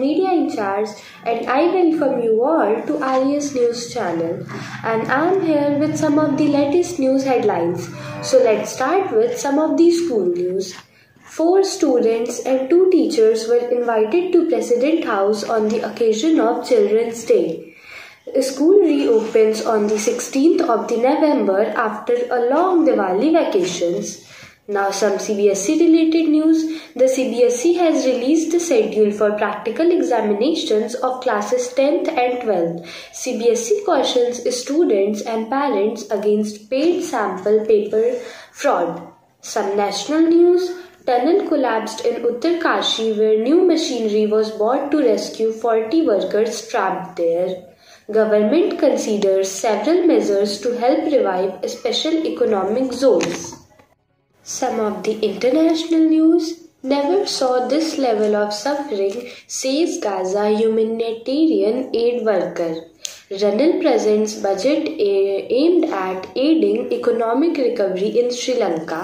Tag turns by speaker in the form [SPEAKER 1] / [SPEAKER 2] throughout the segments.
[SPEAKER 1] media in charge, and I welcome you all to IAS News channel. And I am here with some of the latest news headlines. So let's start with some of the school news. 4 students and 2 teachers were invited to President House on the occasion of Children's Day. School reopens on the 16th of November after a long Diwali vacations. Now some CBSE related news. The CBSE has released the schedule for practical examinations of classes 10th and 12th. CBSE cautions students and parents against paid sample paper fraud. Some national news. Tunnel collapsed in Uttarkashi where new machinery was bought to rescue 40 workers trapped there. Government considers several measures to help revive special economic zones. Some of the international news. Never saw this level of suffering, says Gaza humanitarian aid worker. Ranil presents budget aimed at aiding economic recovery in Sri Lanka.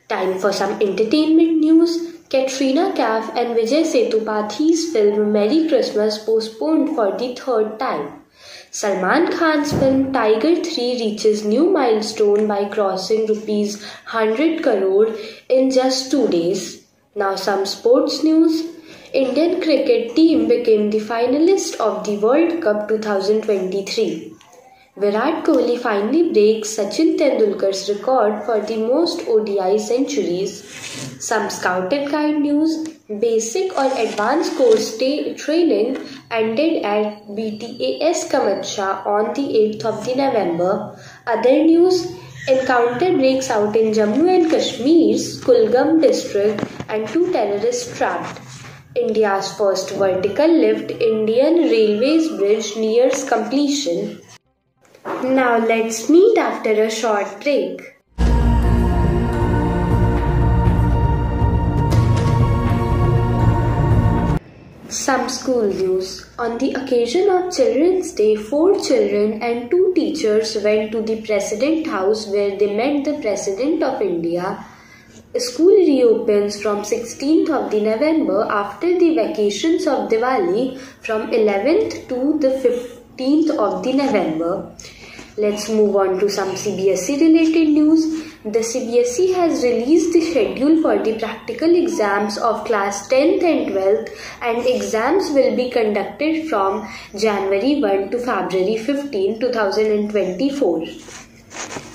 [SPEAKER 1] Time for some entertainment news. Katrina Kaif and Vijay Sethupathiy's film Merry Christmas postponed for the 3rd time. Salman Khan's film Tiger 3 reaches new milestone by crossing ₹100 crore in just 2 days. Now some sports news. Indian cricket team became the finalist of the World Cup 2023. Virat Kohli finally breaks Sachin Tendulkar's record for the most ODI centuries. Some Scout and Guide news. Basic or advanced course training ended at BTAS Kamacha on the 8th of November. Other news. Encounter breaks out in Jammu and Kashmir's Kulgam district and 2 terrorists trapped. India's first vertical lift Indian Railways bridge nears completion. Now let's meet after a short break. Some school news. On the occasion of Children's Day, 4 children and 2 teachers went to the President House where they met the President of India. School reopens from 16th of November after the vacations of Diwali from 11th to the 15th of November. Let's move on to some CBSE related news. The CBSE has released the schedule for the practical exams of class 10th and 12th, and exams will be conducted from January 1 to February 15, 2024.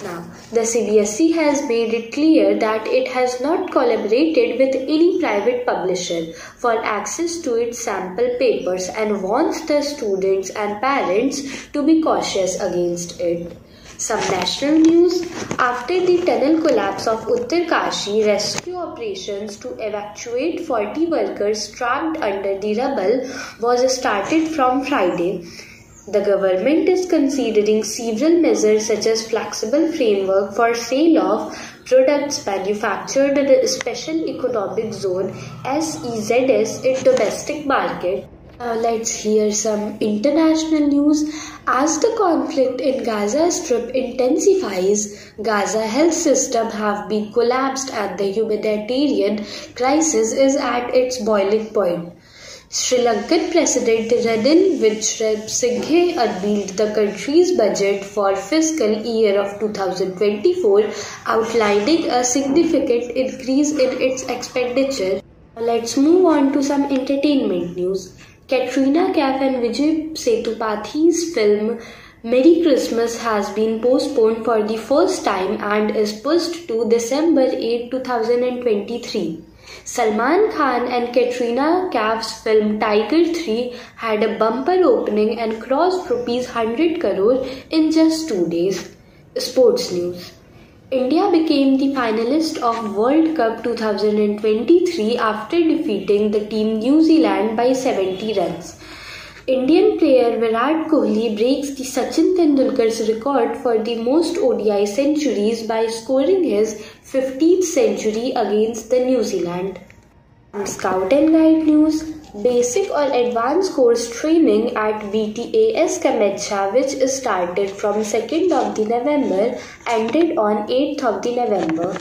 [SPEAKER 1] Now, the CBSE has made it clear that it has not collaborated with any private publisher for access to its sample papers and wants the students and parents to be cautious against it. Some national news. After the tunnel collapse of Uttarkashi, rescue operations to evacuate 40 workers trapped under the rubble was started from Friday. The government is considering several measures such as flexible framework for sale of products manufactured in a special economic zone (SEZs) in domestic market. Now let's hear some international news. As the conflict in Gaza Strip intensifies, Gaza health system have been collapsed and the humanitarian crisis is at its boiling point. Sri Lankan President Ranil Wickremesinghe unveiled the country's budget for fiscal year of 2024, outlining a significant increase in its expenditure. Let's move on to some entertainment news. Katrina Kaif and Vijay Sethupathiy's film Merry Christmas has been postponed for the first time and is pushed to December 8, 2023. Salman Khan and Katrina Kaif's film Tiger 3 had a bumper opening and crossed ₹100 crore in just 2 days. Sports news. India became the finalist of World Cup 2023 after defeating the team New Zealand by 70 runs. Indian player Virat Kohli breaks the Sachin Tendulkar's record for the most ODI centuries by scoring his 15th century against the New Zealand. Scout and Guide news. Basic or advanced course training at BTAS Kamacha, which started from 2nd of November, ended on 8th of November.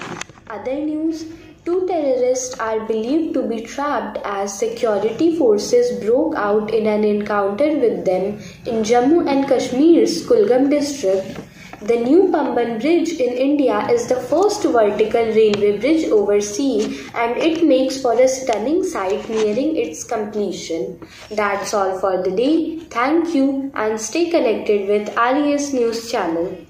[SPEAKER 1] Other news. Two terrorists are believed to be trapped as security forces broke out in an encounter with them in Jammu and Kashmir's Kulgam district. The new Pamban Bridge in India is the first vertical railway bridge over sea, and it makes for a stunning sight nearing its completion. That's all for the day. Thank you and stay connected with RES News channel.